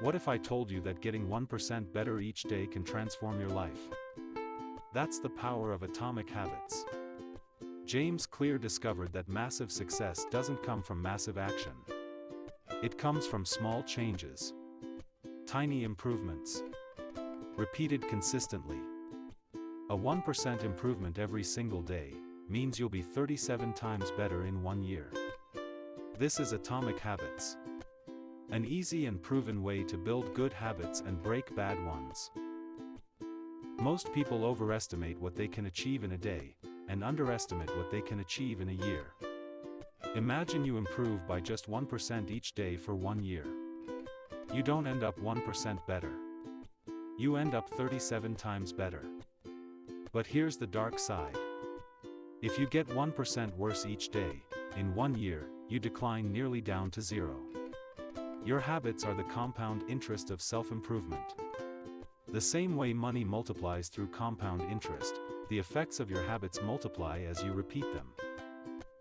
What if I told you that getting 1% better each day can transform your life? That's the power of atomic habits. James Clear discovered that massive success doesn't come from massive action. It comes from small changes, tiny improvements, repeated consistently. A 1% improvement every single day means you'll be 37 times better in 1 year. This is Atomic Habits, an easy and proven way to build good habits and break bad ones. Most people overestimate what they can achieve in a day, and underestimate what they can achieve in a year. Imagine you improve by just 1% each day for 1 year. You don't end up 1% better. You end up 37 times better. But here's the dark side. If you get 1% worse each day, in 1 year, you decline nearly down to zero. Your habits are the compound interest of self-improvement. The same way money multiplies through compound interest, the effects of your habits multiply as you repeat them.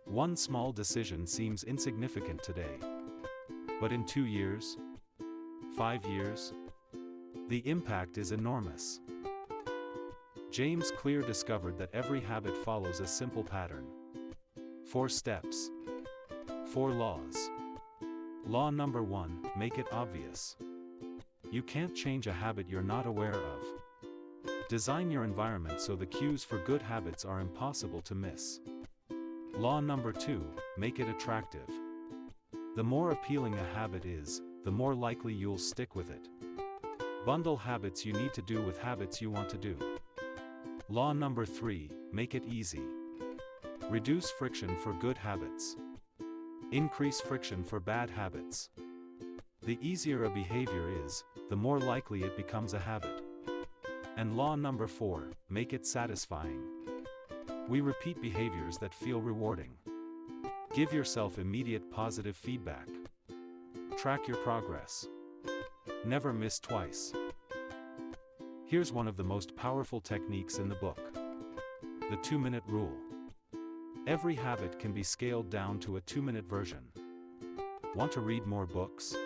One small decision seems insignificant today. But in 2 years, 5 years, the impact is enormous. James Clear discovered that every habit follows a simple pattern. 4 steps. 4 laws. Law number 1, make it obvious. You can't change a habit you're not aware of. Design your environment so the cues for good habits are impossible to miss. Law number 2, make it attractive. The more appealing a habit is, the more likely you'll stick with it. Bundle habits you need to do with habits you want to do. Law number 3, make it easy. Reduce friction for good habits. Increase friction for bad habits. The easier a behavior is, the more likely it becomes a habit. And law number 4, make it satisfying. We repeat behaviors that feel rewarding. Give yourself immediate positive feedback. Track your progress. Never miss twice. Here's one of the most powerful techniques in the book. The 2-minute rule. Every habit can be scaled down to a 2-minute version. Want to read more books?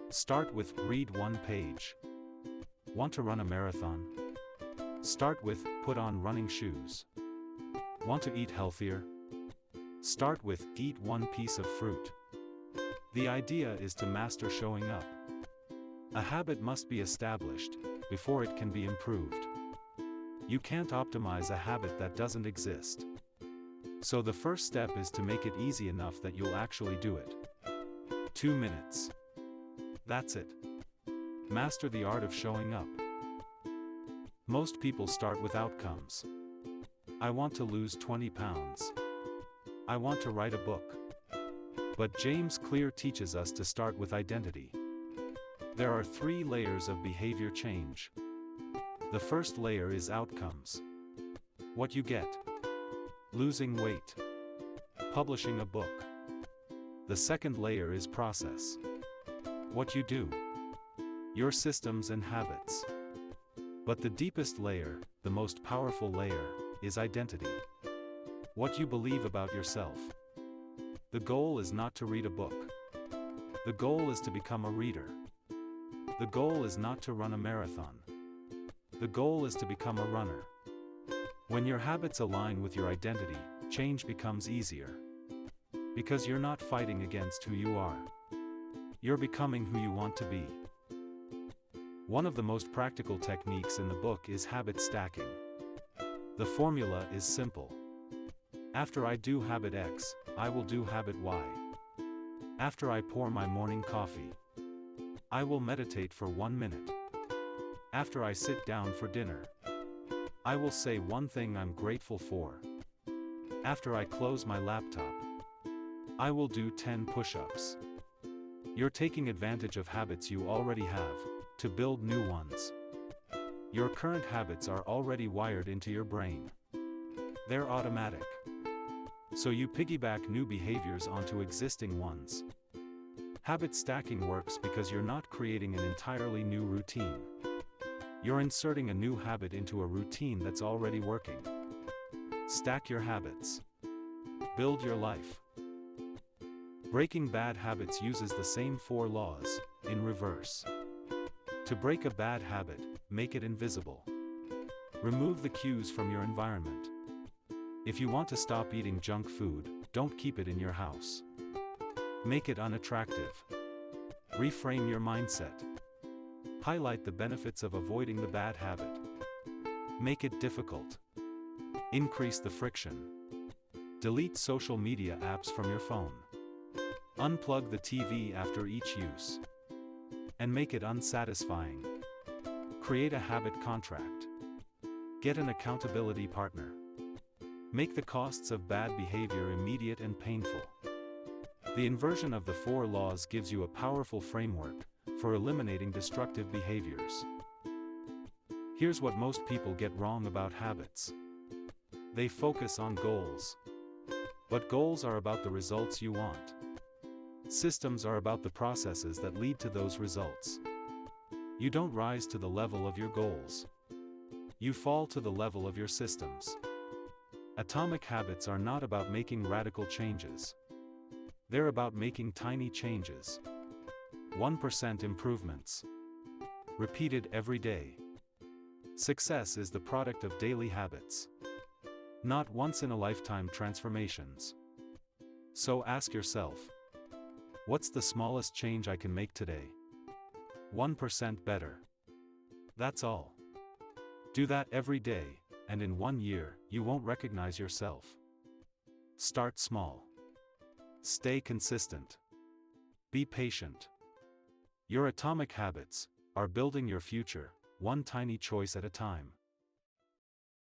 Start with read 1 page. Want to run a marathon? Start with put on running shoes. Want to eat healthier? Start with eat 1 piece of fruit. The idea is to master showing up. A habit must be established before it can be improved. You can't optimize a habit that doesn't exist. So the first step is to make it easy enough that you'll actually do it. 2 minutes. That's it. Master the art of showing up. Most people start with outcomes. I want to lose 20 pounds. I want to write a book. But James Clear teaches us to start with identity. There are 3 layers of behavior change. The first layer is outcomes. What you get. Losing weight. Publishing a book. The second layer is process. What you do. Your systems and habits. But the deepest layer, the most powerful layer, is identity. What you believe about yourself. The goal is not to read a book. The goal is to become a reader. The goal is not to run a marathon. The goal is to become a runner. When your habits align with your identity, change becomes easier. Because you're not fighting against who you are. You're becoming who you want to be. One of the most practical techniques in the book is habit stacking. The formula is simple. After I do habit X, I will do habit Y. After I pour my morning coffee, I will meditate for 1 minute. After I sit down for dinner, I will say one thing I'm grateful for. After I close my laptop, I will do 10 push-ups. You're taking advantage of habits you already have, to build new ones. Your current habits are already wired into your brain. They're automatic. So you piggyback new behaviors onto existing ones. Habit stacking works because you're not creating an entirely new routine. You're inserting a new habit into a routine that's already working. Stack your habits. Build your life. Breaking bad habits uses the same 4 laws, in reverse. To break a bad habit, make it invisible. Remove the cues from your environment. If you want to stop eating junk food, don't keep it in your house. Make it unattractive. Reframe your mindset. Highlight the benefits of avoiding the bad habit. Make it difficult. Increase the friction. Delete social media apps from your phone. Unplug the TV after each use. And make it unsatisfying. Create a habit contract. Get an accountability partner. Make the costs of bad behavior immediate and painful. The inversion of the 4 laws gives you a powerful framework for eliminating destructive behaviors. Here's what most people get wrong about habits. They focus on goals. But goals are about the results you want. Systems are about the processes that lead to those results. You don't rise to the level of your goals. You fall to the level of your systems. Atomic habits are not about making radical changes. They're about making tiny changes. 1% improvements. Repeated every day. Success is the product of daily habits, not once-in-a-lifetime transformations. So ask yourself, what's the smallest change I can make today? 1% better. That's all. Do that every day, and in 1 year, you won't recognize yourself. Start small. Stay consistent. Be patient. Your atomic habits are building your future, one tiny choice at a time.